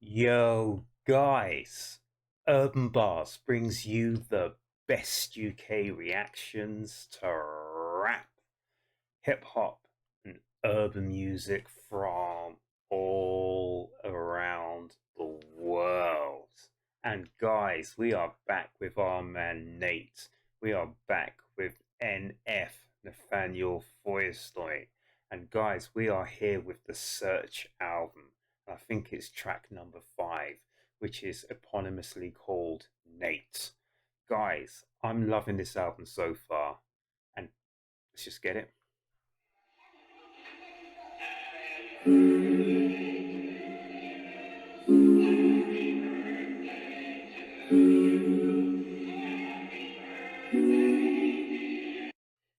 Yo, guys, Urb'n Barz brings you the best UK reactions to rap, hip hop, and urban music from all around the world. And guys, we are back with our man Nate. We are back with NF, Nathaniel Feuerstein. And guys, we are here with the Search album. I think it's track number 5, which is eponymously called Nate. Guys, I'm loving this album so far. And let's just get it.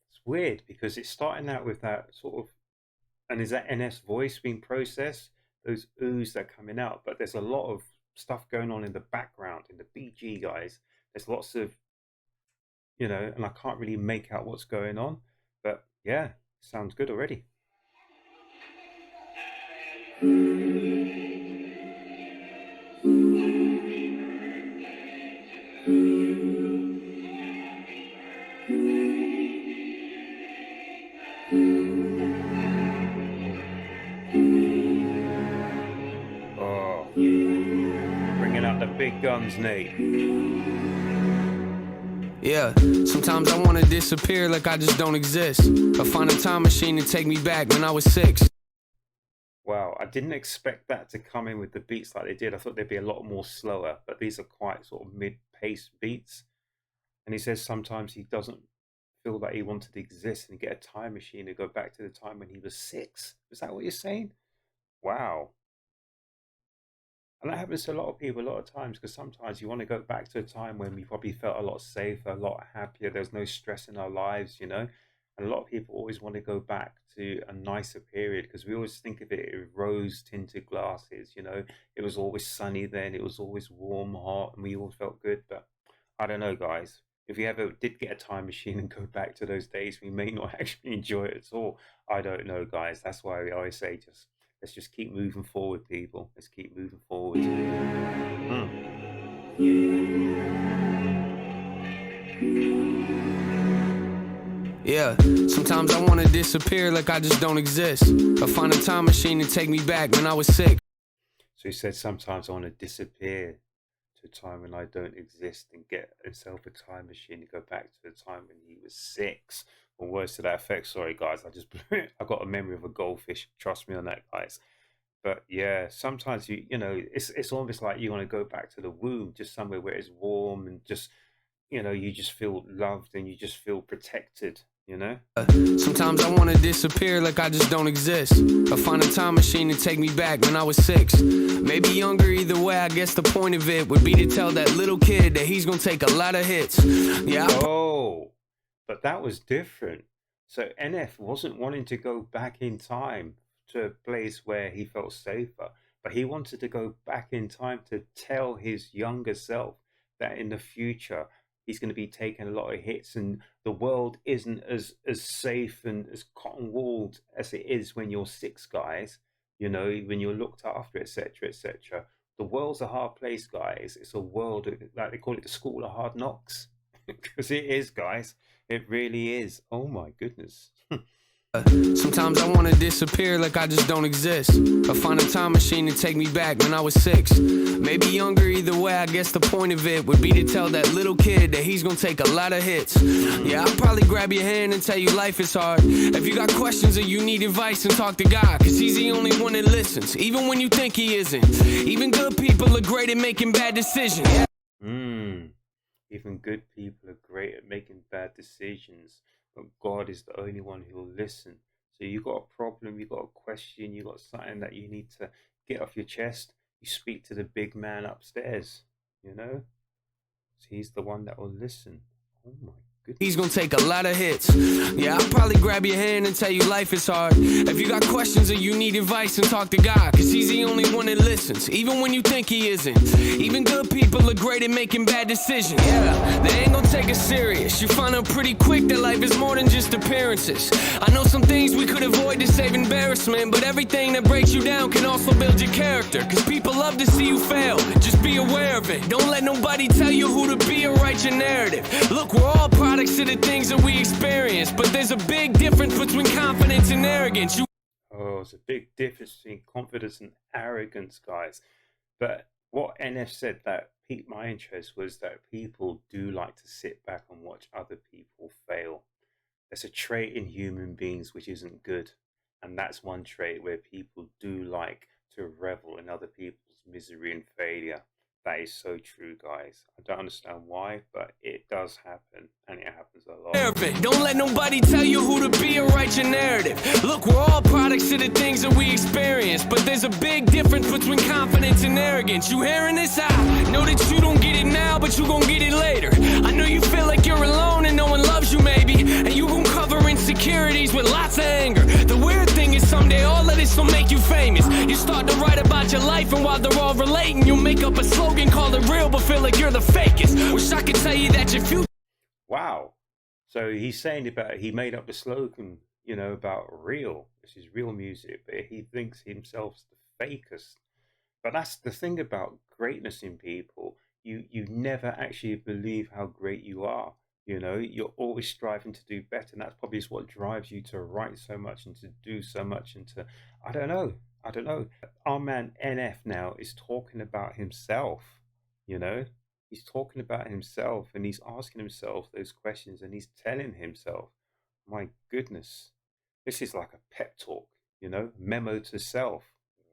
It's weird because it's starting out with that sort of, and is that NS voice being processed? Those oohs that are coming out, but there's a lot of stuff going on in the background in the BG, guys. There's lots of, and I can't really make out what's going on, but yeah, sounds good already. Oh, bringing out the big guns, Nate. Yeah, sometimes I wanna disappear like I just don't exist. Or find a time machine and take me back when I was 6. Wow, I didn't expect that to come in with the beats like they did. I thought they'd be a lot more slower, but these are quite sort of mid-paced beats. And he says sometimes he doesn't feel that he wanted to exist and get a time machine to go back to the time when he was 6. Is that what you're saying? Wow. And that happens to a lot of people a lot of times, because sometimes you want to go back to a time when we probably felt a lot safer, a lot happier. There's no stress in our lives, And a lot of people always want to go back to a nicer period because we always think of it in rose tinted glasses. It was always sunny then, it was always warm, hot, and we all felt good. But I don't know, guys. If we ever did get a time machine and go back to those days, we may not actually enjoy it at all. I don't know, guys. That's why we always say let's just keep moving forward, people. Let's keep moving forward. Yeah, sometimes I wanna disappear like I just don't exist. Or find a time machine and take me back when I was 6. So he said, sometimes I want to disappear to a time when I don't exist and get himself a time machine to go back to the time when he was 6. Or words to that effect. Sorry, guys. I got a memory of a goldfish. Trust me on that, guys. But yeah, sometimes it's almost like you want to go back to the womb, just somewhere where it's warm and just, you just feel loved and you just feel protected. Sometimes I wanna disappear like I just don't exist. Or find a time machine and take me back when I was 6. Maybe younger, either way, I guess the point of it would be to tell that little kid that he's gonna take a lot of hits. Yeah. Oh, but that was different. So NF wasn't wanting to go back in time to a place where he felt safer, but he wanted to go back in time to tell his younger self that in the future he's going to be taking a lot of hits and the world isn't as safe and as cotton walled as it is when you're 6, guys. When you're looked after, etc., etc. The world's a hard place, guys. It's a world like they call it the school of hard knocks. Because it is, guys. It really is. Oh my goodness. Sometimes I wanna disappear like I just don't exist. Or find a time machine and take me back when I was 6. Maybe younger, either way, I guess the point of it would be to tell that little kid that he's gonna take a lot of hits. Yeah, I'll probably grab your hand and tell you life is hard. If you got questions or you need advice, and talk to God, cause he's the only one that listens, even when you think he isn't. Even good people are great at making bad decisions. Even good people are great at making bad decisions, but God is the only one who will listen. So you got a problem, you got a question, you got something that you need to get off your chest, you speak to the big man upstairs, you know? So he's the one that will listen. Oh my He's gonna take a lot of hits. Yeah, I'll probably grab your hand and tell you life is hard. If you got questions or you need advice, then talk to God, cause he's the only one that listens, even when you think he isn't. Even good people are great at making bad decisions. Yeah, they ain't gonna take us serious. You find out pretty quick that life is more than just appearances. I know some things we could avoid to save embarrassment, but everything that breaks you down can also build your character, cause people love to see you fail. Just be aware of it. Don't let nobody tell you who to be or write your narrative. Look, we're all products of the things that we experience, but there's a big difference between confidence and arrogance. Oh, it's a big difference between confidence and arrogance, guys. But what NF said that piqued my interest was that people do like to sit back and watch other people fail. It's a trait in human beings which isn't good. And that's one trait where people do like to revel in other people's misery and failure. That is so true, guys. I don't understand why, but it does happen, and it happens a lot. Don't let nobody tell you who to be or write your narrative. Look, we're all products of the things that we experience, but there's a big difference between confidence and arrogance. You hearing this? I know that you don't get it now, but you gon' get it later. I know you feel like you're alone and no one loves you maybe, and you gon' cover insecurities with lots of anger. The weird thing is someday all of this will make you famous. You start to write about your life, and while they're all relating, you'll make up a slogan, call it real, but feel like you're the fakest. Wish I could tell you that your future. Wow. So he's saying about he made up the slogan, about real, which is real music, but he thinks himself's the fakest. But that's the thing about greatness in people. You never actually believe how great you are. You're always striving to do better, and that's probably what drives you to write so much and to do so much and to I don't know. Our man NF now is talking about himself, you know. He's talking about himself and he's asking himself those questions and he's telling himself, my goodness, this is like a pep talk, memo to self.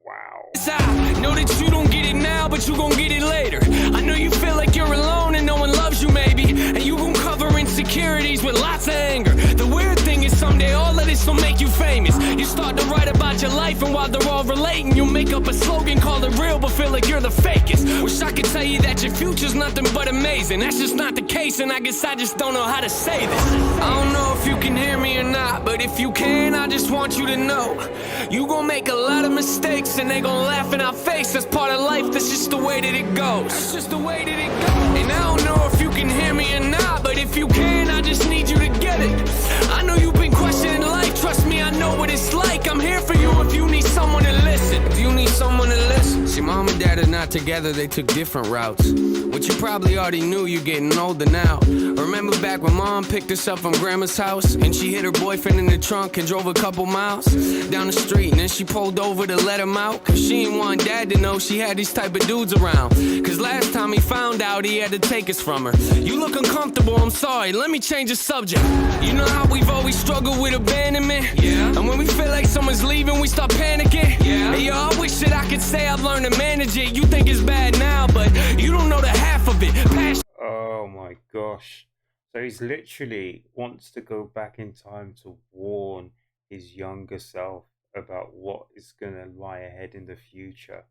Wow. I know that you don't get it now, but you gon' get it later. I know you feel like you're alone and no one loves you maybe, and you gon' cover insecurities with lots of anger. The weird thing is someday all of this will make you famous. You start to write about your life, and while they're all relating, you'll make up a slogan, call it real, but feel like you're the fakest. Wish I could tell you that your future's nothing but amazing. That's just not the case, and I guess I just don't know how to say this. I don't know if you can hear me or not, but if you can, I just want you to know you gon' make a lot of mistakes and they gon' laugh in our face. That's part of life, that's just the way that it goes. That's just the way that it goes. And I don't know if you can hear me or not, but if you can, I just need you to get it. I know you've been questioning life, trust me, I know what it's like. I'm here for you if you need someone to listen. If you need someone to listen. See, mom and dad are not together, they took different routes. Which you probably already knew, you're getting older now. Remember back when mom picked us up from grandma's house, and she hid her boyfriend in the trunk and drove a couple miles down the street, and then she pulled over to let him out, cause she didn't want dad to know she had these type of dudes around. Cause last time he found out, he had to take us from her. You look uncomfortable, I'm sorry, let me change the subject. You know how we've always struggled with abandonment? Yeah. And when we feel like someone's leaving, we start panicking? Yeah. And yo, I wish that I could say I've learned to manage it. You think it's bad now, but you don't know the half of it. Oh my gosh. So he's literally wants to go back in time to warn his younger self about what is going to lie ahead in the future.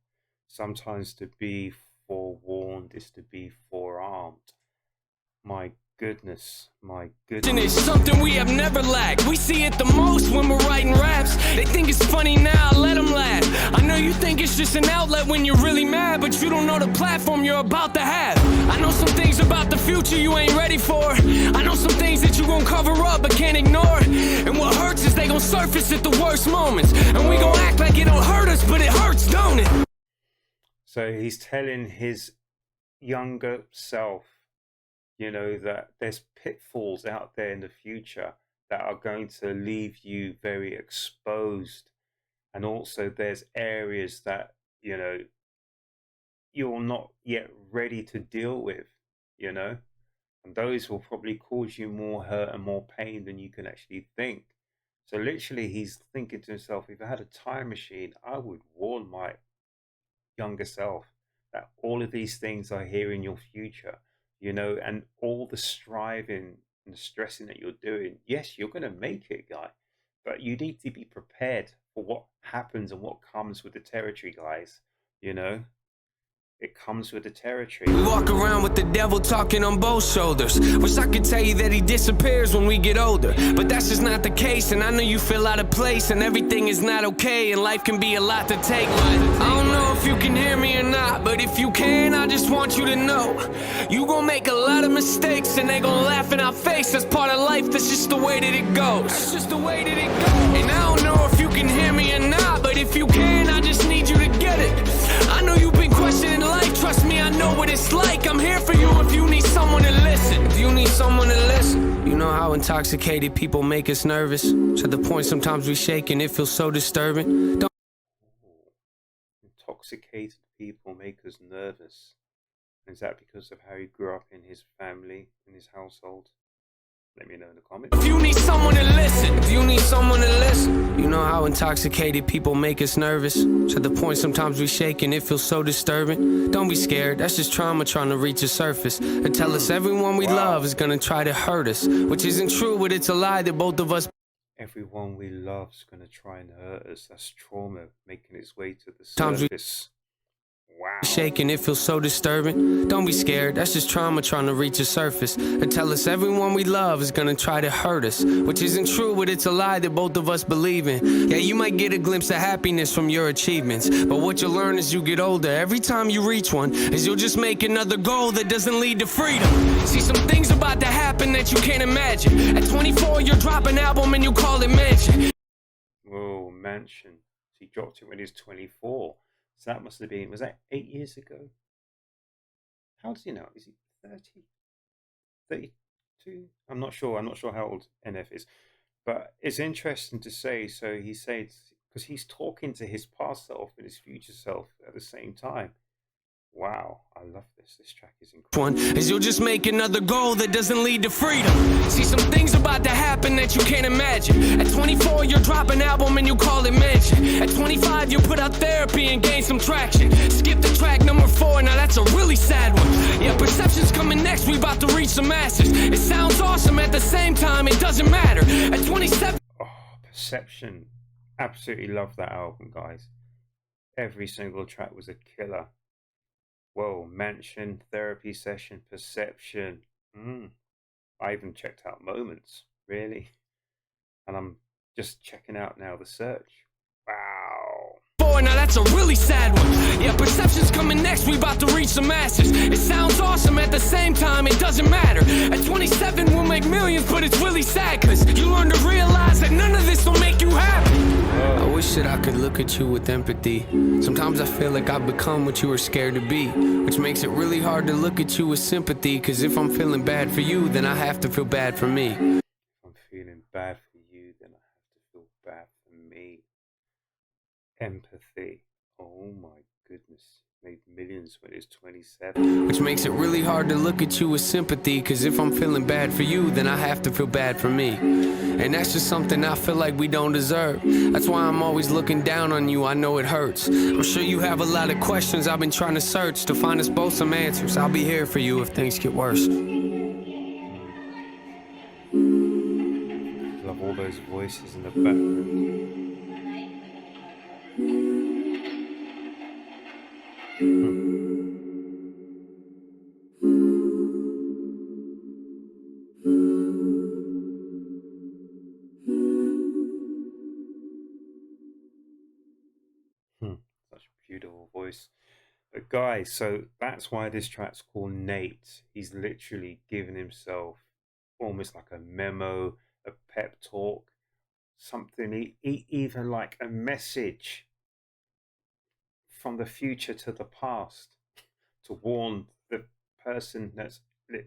Sometimes to be forewarned is to be forearmed. My goodness, my goodness. It's something we have never lacked. We see it the most when we're writing raps. They think it's funny now, let them laugh. I know you think it's just an outlet when you're really mad, but you don't know the platform you're about to have. I know some things about the future you ain't ready for. I know some things that you gon' cover up but can't ignore. And what hurts is they gon' surface at the worst moments. And we gon' act like it don't hurt us, but it hurts, don't it? So he's telling his younger self, that there's pitfalls out there in the future that are going to leave you very exposed. And also there's areas that, you're not yet ready to deal with, and those will probably cause you more hurt and more pain than you can actually think. So literally he's thinking to himself, if I had a time machine, I would warn my younger self that all of these things are here in your future, and all the striving and the stressing that you're doing. Yes, you're going to make it, guy, but you need to be prepared for what happens and what comes with the territory, guys. It comes with the territory. We walk around with the devil talking on both shoulders. Wish I could tell you that he disappears when we get older, but that's just not the case. And I know you feel out of place and everything is not okay, and life can be a lot to take. I don't know if you can hear me or not, but if you can, I just want you to know you gon' make a lot of mistakes and they gon' laugh in our face. That's part of life, that's just the way that it goes. That's just the way that it goes. And I don't know if you can hear me or not, but if you can, I just need you to get it. I know you've been questioning life, trust me, I know what it's like. I'm here for you if you need someone to listen. If you need someone to listen. You know how intoxicated people make us nervous, to the point sometimes we shake and it feels so disturbing. Don't Intoxicated people make us nervous. Is that because of how he grew up in his family, in his household? Let me know in the comments. If you need someone to listen, if you need someone to listen. You know how intoxicated people make us nervous, to the point sometimes we shake and it feels so disturbing. Don't be scared, that's just trauma trying to reach the surface. They tell us everyone we love is gonna try to hurt us, which isn't true, but it's a lie that both of us. Everyone we love is going to try and hurt us. That's trauma making its way to the surface. Wow. Shaking, it feels so disturbing. Don't be scared, that's just trauma trying to reach the surface. They tell us everyone we love is gonna try to hurt us, which isn't true, but it's a lie that both of us believe in. Yeah, you might get a glimpse of happiness from your achievements, but what you'll learn as you get older, every time you reach one, is you'll just make another goal that doesn't lead to freedom. See, some things about to happen that you can't imagine. At 24, you'll drop an album and you call it Mansion. Whoa, Mansion. He dropped it when he was 24. So that must have been, was that 8 years ago? How does he know? Is he 30? 32? I'm not sure. I'm not sure how old NF is. But it's interesting to say, so he said, because he's talking to his past self and his future self at the same time. Wow, I love this. This track is incredible. One is you'll just make another goal that doesn't lead to freedom. See, some things about to happen that you can't imagine. At 24, you'll drop an album and you call it Mansion. At 25, you put out therapy and gain some traction. Skip the track number 4, now that's a really sad one. Yeah, Perception's coming next, we about to reach some masses. It sounds awesome, at the same time, it doesn't matter. At 27... Oh, Perception. Absolutely love that album, guys. Every single track was a killer. Whoa, Mansion, Therapy Session, Perception. I even checked out Moments, really. And I'm just checking out now the search. Wow. Now that's a really sad one. Yeah, Perception's coming next, we about to reach some masses. It sounds awesome, at the same time, it doesn't matter. At 27, we'll make millions, but it's really sad, cause you learn to realize that none of this will make you happy. I wish that I could look at you with empathy. Sometimes I feel like I've become what you were scared to be, which makes it really hard to look at you with sympathy. Cause if I'm feeling bad for you, then I have to feel bad for me. If I'm feeling bad for you, then I have to feel bad for me. Empathy. Oh my goodness. Made millions when it's 27. Which makes it really hard to look at you with sympathy. Cause if I'm feeling bad for you, then I have to feel bad for me. And that's just something I feel like we don't deserve. That's why I'm always looking down on you, I know it hurts. I'm sure you have a lot of questions I've been trying to search to find us both some answers. I'll be here for you if things get worse. Love all those voices in the background. Such a beautiful voice. But guys, so that's why this track's called Nate. He's literally giving himself almost like a memo, a pep talk, something, even like a message from the future to the past to warn the person that's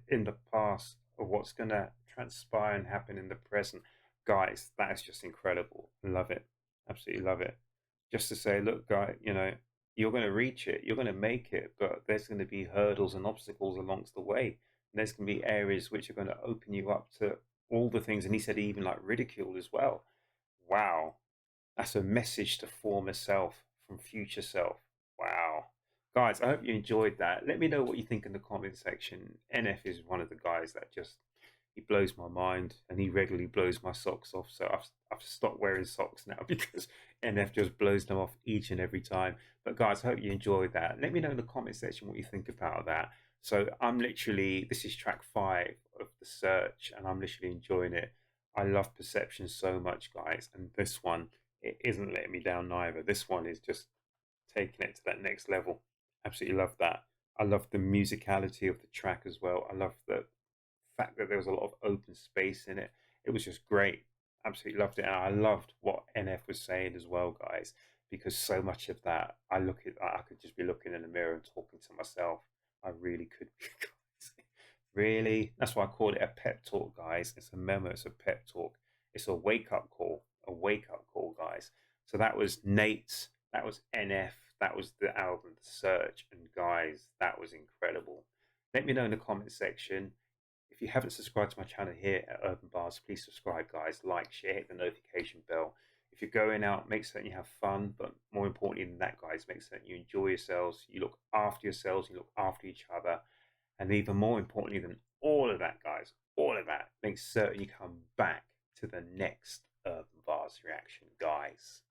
in the past of what's going to transpire and happen in the present. Guys, that is just incredible. Love it. Absolutely love it. Just to say, look, guy, you're going to reach it, you're going to make it, but there's going to be hurdles and obstacles alongst the way. And there's going to be areas which are going to open you up to all the things. And he said even like ridicule as well. Wow. That's a message to former self from future self. Wow. Guys, I hope you enjoyed that. Let me know what you think in the comment section. NF is one of the guys that just He blows my mind, and he regularly blows my socks off. So I've stopped wearing socks now because NF just blows them off each and every time. But guys, I hope you enjoyed that. Let me know in the comment section what you think about that. So I'm literally, this is track 5 of the search, and I'm literally enjoying it. I love Perception so much, guys, and this one, it isn't letting me down neither. This one is just taking it to that next level. Absolutely love that. I love the musicality of the track as well. I love the fact that there was a lot of open space in it. It was just great. Absolutely loved it. And I loved what NF was saying as well, guys, because so much of that, I could just be looking in the mirror and talking to myself. I really could be, guys. Really? That's why I call it a pep talk, guys. It's a memo, it's a pep talk. It's a wake up call, guys. So that was Nate's, that was NF, that was the album The Search, and guys, that was incredible. Let me know in the comment section. If you haven't subscribed to my channel here at Urb'n Barz, please subscribe, guys. Like, share, hit the notification bell. If you're going out, make certain you have fun, but more importantly than that, guys, make certain you enjoy yourselves, you look after yourselves, you look after each other, and even more importantly than all of that, guys, all of that, make certain you come back to the next Urb'n Barz reaction, guys.